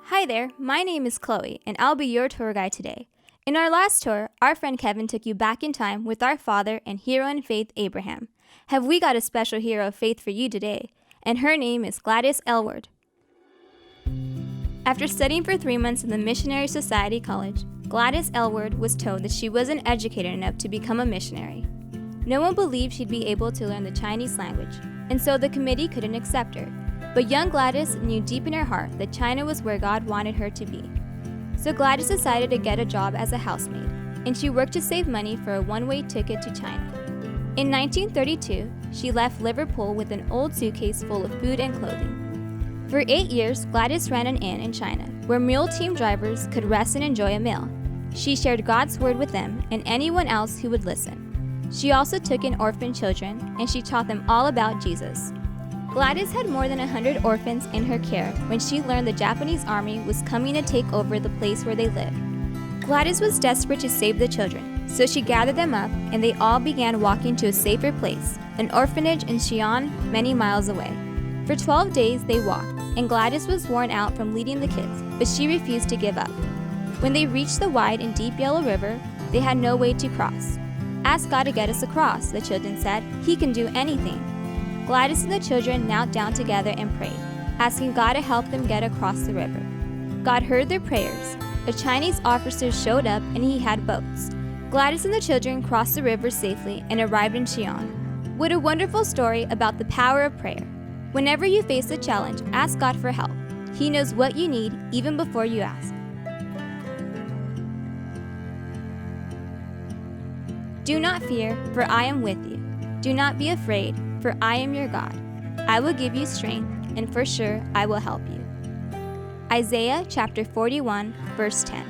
Hi there, my name is Chloe, and I'll be your tour guide today. In our last tour, our friend Kevin took you back in time with our father and hero in faith, Abraham. Have we got a special hero of faith for you today? And her name is Gladys Aylward. After studying for 3 months in the Missionary Society College, Gladys Aylward was told that she wasn't educated enough to become a missionary. No one believed she'd be able to learn the Chinese language, and so the committee couldn't accept her. But young Gladys knew deep in her heart that China was where God wanted her to be. So Gladys decided to get a job as a housemaid, and she worked to save money for a one-way ticket to China. In 1932, she left Liverpool with an old suitcase full of food and clothing. For 8 years, Gladys ran an inn in China, where mule team drivers could rest and enjoy a meal. She shared God's word with them and anyone else who would listen. She also took in orphan children, and she taught them all about Jesus. Gladys had more than 100 orphans in her care when she learned the Japanese army was coming to take over the place where they lived. Gladys was desperate to save the children, so she gathered them up and they all began walking to a safer place, an orphanage in Xi'an, many miles away. For 12 days they walked, and Gladys was worn out from leading the kids, but she refused to give up. When they reached the wide and deep Yellow River, they had no way to cross. "Ask God to get us across," the children said. "He can do anything." Gladys and the children knelt down together and prayed, asking God to help them get across the river. God heard their prayers. A Chinese officer showed up and he had boats. Gladys and the children crossed the river safely and arrived in Xi'an. What a wonderful story about the power of prayer. Whenever you face a challenge, ask God for help. He knows what you need even before you ask. Do not fear, for I am with you. Do not be afraid, for I am your God. I will give you strength, and for sure I will help you. Isaiah chapter 41, verse 10.